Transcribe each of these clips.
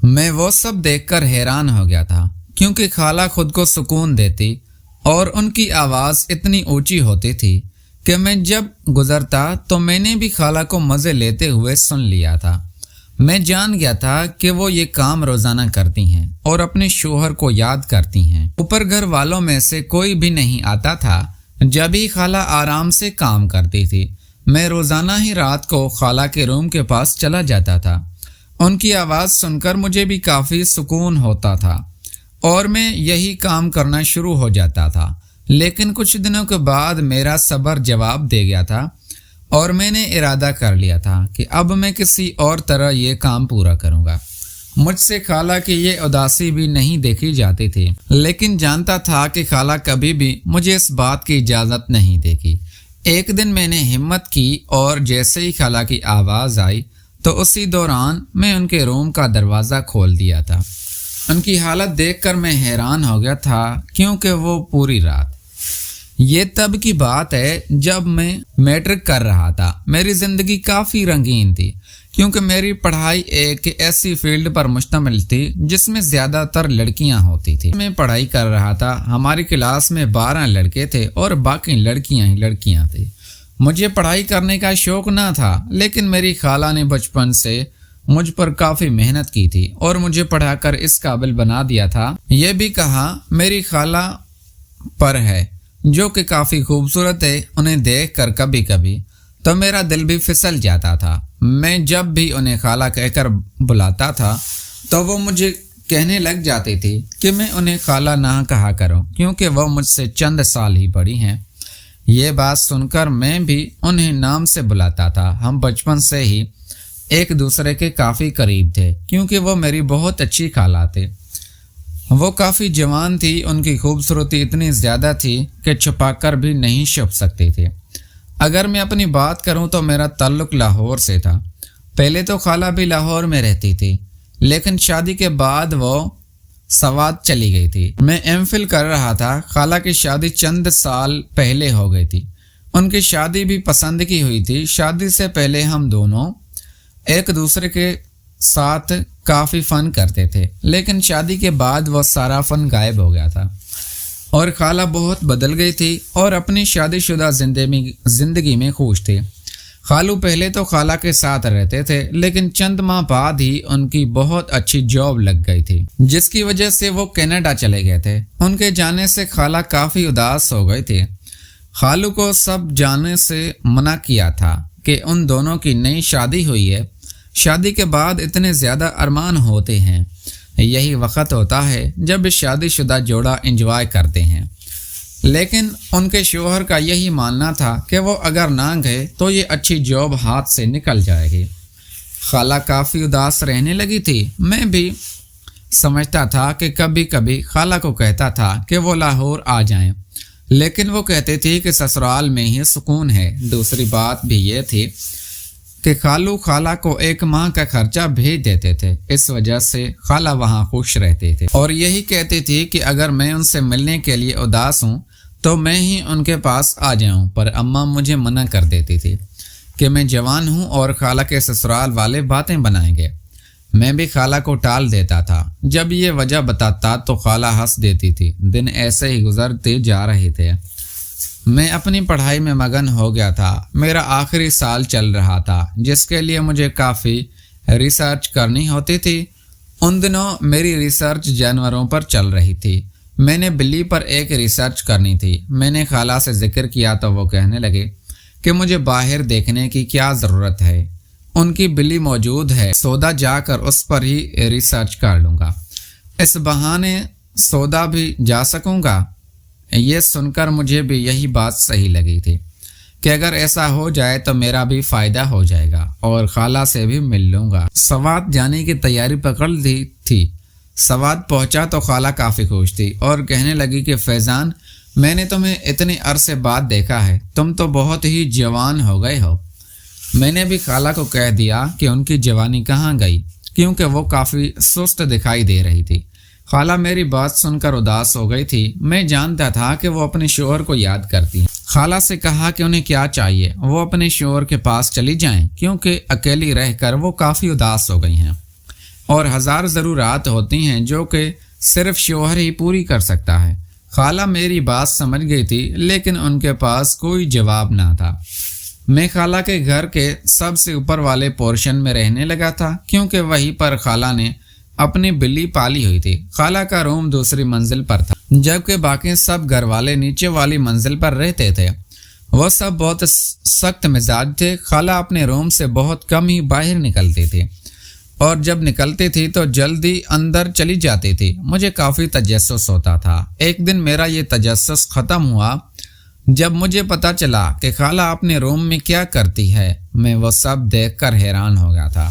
मैं वो सब देखकर हैरान हो गया था क्योंकि खाला खुद को सुकून देती और उनकी आवाज़ इतनी ऊंची होती थी कि मैं जब गुजरता तो मैंने भी खाला को मज़े लेते हुए सुन लिया था। मैं जान गया था कि वो ये काम रोज़ाना करती हैं और अपने शोहर को याद करती हैं। ऊपर घर वालों में से कोई भी नहीं आता था जब ही खाला आराम से काम करती थी। मैं रोज़ाना ही रात को खाला के रूम के पास चला जाता था। उनकी आवाज़ सुनकर मुझे भी काफ़ी सुकून होता था और मैं यही काम करना शुरू हो जाता था। लेकिन कुछ दिनों के बाद मेरा सब्र जवाब दे गया था और मैंने इरादा कर लिया था कि अब मैं किसी और तरह ये काम पूरा करूँगा। मुझसे खाला की ये उदासी भी नहीं देखी जाती थी, लेकिन जानता था कि खाला कभी भी मुझे इस बात की इजाज़त नहीं देगी। एक दिन मैंने हिम्मत की और जैसे ही खाला की आवाज़ आई तो उसी दौरान मैं उनके रूम का दरवाज़ा खोल दिया था। उनकी हालत देखकर मैं हैरान हो गया था क्योंकि वो पूरी रात, ये तब की बात है जब मैं मैट्रिक कर रहा था। मेरी ज़िंदगी काफ़ी रंगीन थी क्योंकि मेरी पढ़ाई एक ऐसी फील्ड पर मुश्तमिल थी जिसमें ज़्यादातर लड़कियां होती थी। मैं पढ़ाई कर रहा था, हमारी क्लास में 12 लड़के थे और बाकी लड़कियां ही लड़कियां थी। मुझे पढ़ाई करने का शौक़ ना था, लेकिन मेरी खाला ने बचपन से मुझ पर काफ़ी मेहनत की थी और मुझे पढ़ाकर इस काबिल बना दिया था। ये भी कहा मेरी खाला पर है जो कि काफ़ी खूबसूरत है। उन्हें देखकर कभी कभी तो मेरा दिल भी फिसल जाता था। मैं जब भी उन्हें खाला कहकर बुलाता था तो वो मुझे कहने लग जाती थी कि मैं उन्हें खाला ना कहा करूं क्योंकि वो मुझसे चंद साल ही बड़ी हैं। ये बात सुनकर मैं भी उन्हें नाम से बुलाता था। हम बचपन से ही एक दूसरे के काफ़ी करीब थे क्योंकि वो मेरी बहुत अच्छी खाला थे। वो काफ़ी जवान थी, उनकी खूबसूरती इतनी ज़्यादा थी कि छुपाकर भी नहीं छुप सकती थी। अगर मैं अपनी बात करूं तो मेरा ताल्लुक़ लाहौर से था। पहले तो खाला भी लाहौर में रहती थी, लेकिन शादी के बाद वो सवात चली गई थी। मैं एमफिल कर रहा था। खाला की शादी चंद साल पहले हो गई थी। उनकी शादी भी पसंद की हुई थी। शादी से पहले हम दोनों एक दूसरे के साथ काफ़ी फ़न करते थे, लेकिन शादी के बाद वो सारा फ़न गायब हो गया था और खाला बहुत बदल गई थी और अपनी शादीशुदा ज़िंदगी में खुश थी। खालू पहले तो खाला के साथ रहते थे, लेकिन चंद माह बाद ही उनकी बहुत अच्छी जॉब लग गई थी, जिसकी वजह से वो कनाडा चले गए थे। उनके जाने से खाला काफ़ी उदास हो गई थी। खालू को सब जाने से मना किया था कि उन दोनों की नई शादी हुई है। शादी के बाद इतने ज़्यादा अरमान होते हैं, यही वक्त होता है जब शादीशुदा जोड़ा एंजॉय करते हैं। लेकिन उनके शोहर का यही मानना था कि वो अगर ना गए तो ये अच्छी जॉब हाथ से निकल जाएगी। खाला काफ़ी उदास रहने लगी थी। मैं भी समझता था कि कभी कभी खाला को कहता था कि वो लाहौर आ जाएं, लेकिन वो कहती थी कि ससुराल में ही सुकून है। दूसरी बात भी ये थी कि खालू खाला को 1 माह का खर्चा भेज देते थे, इस वजह से खाला वहाँ खुश रहते थे और यही कहती थी कि अगर मैं उनसे मिलने के लिए उदास हूँ तो मैं ही उनके पास आ जाऊँ। पर अम्मा मुझे मना कर देती थी कि मैं जवान हूँ और खाला के ससुराल वाले बातें बनाएंगे। मैं भी खाला को टाल देता था। जब ये वजह बताता तो खाला हंस देती थी। दिन ऐसे ही गुजरते जा रहे थे। मैं अपनी पढ़ाई में मगन हो गया था। मेरा आखिरी साल चल रहा था, जिसके लिए मुझे काफ़ी रिसर्च करनी होती थी। उन दिनों मेरी रिसर्च जानवरों पर चल रही थी। मैंने बिल्ली पर एक रिसर्च करनी थी। मैंने खाला से जिक्र किया तो वो कहने लगे कि मुझे बाहर देखने की क्या ज़रूरत है, उनकी बिल्ली मौजूद है, सौदा जाकर उस पर ही रिसर्च कर लूँगा, इस बहाने सौदा भी जा सकूँगा। ये सुनकर मुझे भी यही बात सही लगी थी कि अगर ऐसा हो जाए तो मेरा भी फ़ायदा हो जाएगा और खाला से भी मिल लूँगा। सवात जाने की तैयारी पकड़ ली थी। सवात पहुँचा तो खाला काफ़ी खुश थी और कहने लगी कि फैज़ान, मैंने तुम्हें इतने अरसे बाद देखा है, तुम तो बहुत ही जवान हो गए हो। मैंने भी खाला को कह दिया कि उनकी जवानी कहाँ गई, क्योंकि वो काफ़ी सुस्त दिखाई दे रही थी। खाला मेरी बात सुनकर उदास हो गई थी। मैं जानता था कि वो अपने शोहर को याद करती हैं। खाला से कहा कि उन्हें क्या चाहिए, वो अपने शोहर के पास चली जाएं, क्योंकि अकेली रहकर वो काफ़ी उदास हो गई हैं। اور ہزار ضرورات ہوتی ہیں جو کہ صرف شوہر ہی پوری کر سکتا ہے۔ خالہ میری بات سمجھ گئی تھی لیکن ان کے پاس کوئی جواب نہ تھا۔ میں خالہ کے گھر کے سب سے اوپر والے پورشن میں رہنے لگا تھا کیونکہ وہیں پر خالہ نے اپنی بلی پالی ہوئی تھی۔ خالہ کا روم دوسری منزل پر تھا جبکہ باقی سب گھر والے نیچے والی منزل پر رہتے تھے۔ وہ سب بہت سخت مزاج تھے۔ خالہ اپنے روم سے بہت کم ہی باہر نکلتی تھی اور جب نکلتی تھی تو جلدی اندر چلی جاتی تھی۔ مجھے کافی تجسس ہوتا تھا۔ ایک دن میرا یہ تجسس ختم ہوا جب مجھے پتا چلا کہ خالہ اپنے روم میں کیا کرتی ہے۔ میں وہ سب دیکھ کر حیران ہو گیا تھا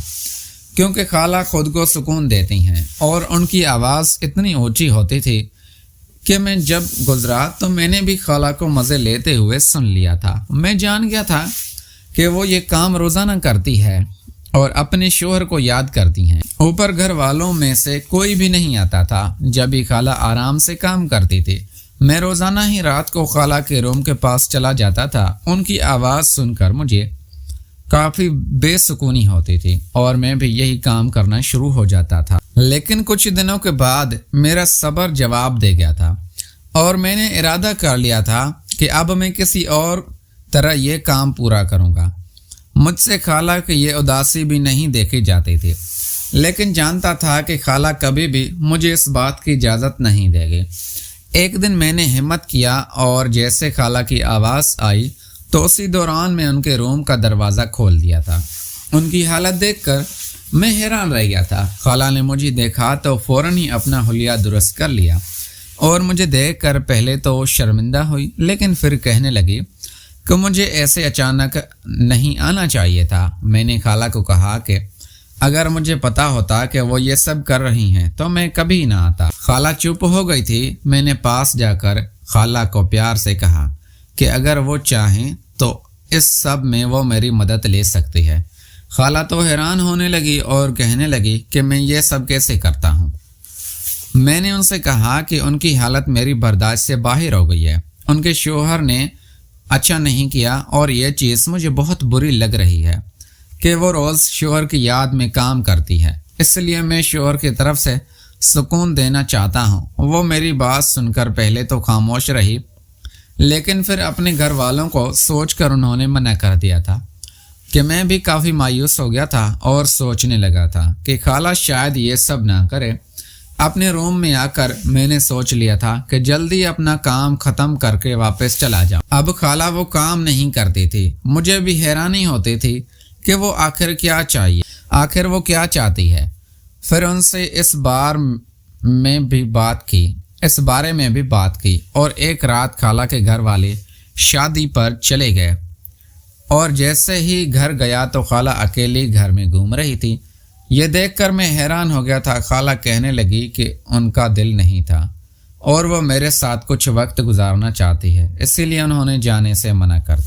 کیونکہ خالہ خود کو سکون دیتی ہیں اور ان کی آواز اتنی اونچی ہوتی تھی کہ میں جب گزرا تو میں نے بھی خالہ کو مزے لیتے ہوئے سن لیا تھا۔ میں جان گیا تھا کہ وہ یہ کام روزانہ کرتی ہے اور اپنے شوہر کو یاد کرتی ہیں۔ اوپر گھر والوں میں سے کوئی بھی نہیں آتا تھا جب ہی خالہ آرام سے کام کرتی تھی۔ میں روزانہ ہی رات کو خالہ کے روم کے پاس چلا جاتا تھا۔ ان کی آواز سن کر مجھے کافی بے سکونی ہوتی تھی اور میں بھی یہی کام کرنا شروع ہو جاتا تھا۔ لیکن کچھ دنوں کے بعد میرا صبر جواب دے گیا تھا اور میں نے ارادہ کر لیا تھا کہ اب میں کسی اور طرح یہ کام پورا کروں گا۔ مجھ سے خالہ کی یہ اداسی بھی نہیں دیکھی جاتی تھی لیکن جانتا تھا کہ خالہ کبھی بھی مجھے اس بات کی اجازت نہیں دے گی۔ ایک دن میں نے ہمت کیا اور جیسے خالہ کی آواز آئی تو اسی دوران میں ان کے روم کا دروازہ کھول دیا تھا۔ ان کی حالت دیکھ کر میں حیران رہ گیا تھا۔ خالہ نے مجھے دیکھا تو فوراً ہی اپنا حلیہ درست کر لیا اور مجھے دیکھ کر پہلے تو شرمندہ ہوئی لیکن پھر کہنے لگی کہ مجھے ایسے اچانک نہیں آنا چاہیے تھا۔ میں نے خالہ کو کہا کہ اگر مجھے پتا ہوتا کہ وہ یہ سب کر رہی ہیں تو میں کبھی نہ آتا۔ خالہ چپ ہو گئی تھی۔ میں نے پاس جا کر خالہ کو پیار سے کہا کہ اگر وہ چاہیں تو اس سب میں وہ میری مدد لے سکتی ہے۔ خالہ تو حیران ہونے لگی اور کہنے لگی کہ میں یہ سب کیسے کرتا ہوں۔ میں نے ان سے کہا کہ ان کی حالت میری برداشت سے باہر ہو گئی ہے۔ ان کے شوہر نے اچھا نہیں کیا اور یہ چیز مجھے بہت بری لگ رہی ہے کہ وہ روز شوہر کی یاد میں کام کرتی ہے، اس لیے میں شوہر کی طرف سے سکون دینا چاہتا ہوں۔ وہ میری بات سن کر پہلے تو خاموش رہی لیکن پھر اپنے گھر والوں کو سوچ کر انہوں نے منع کر دیا تھا کہ میں بھی کافی مایوس ہو گیا تھا اور سوچنے لگا تھا کہ خالہ شاید یہ سب نہ کرے۔ اپنے روم میں آ کر میں نے سوچ لیا تھا کہ جلدی اپنا کام ختم کر کے واپس چلا جاؤں۔ اب خالہ وہ کام نہیں کرتی تھی۔ مجھے بھی حیرانی ہوتی تھی کہ وہ آخر وہ کیا چاہتی ہے۔ پھر ان سے اس بارے میں بھی بات کی اور ایک رات خالہ کے گھر والے شادی پر چلے گئے اور جیسے ہی گھر گیا تو خالہ اکیلی گھر میں گھوم رہی تھی۔ یہ دیکھ کر میں حیران ہو گیا تھا۔ خالہ کہنے لگی کہ ان کا دل نہیں تھا اور وہ میرے ساتھ کچھ وقت گزارنا چاہتی ہے، اسی لیے انہوں نے جانے سے منع کر دیا۔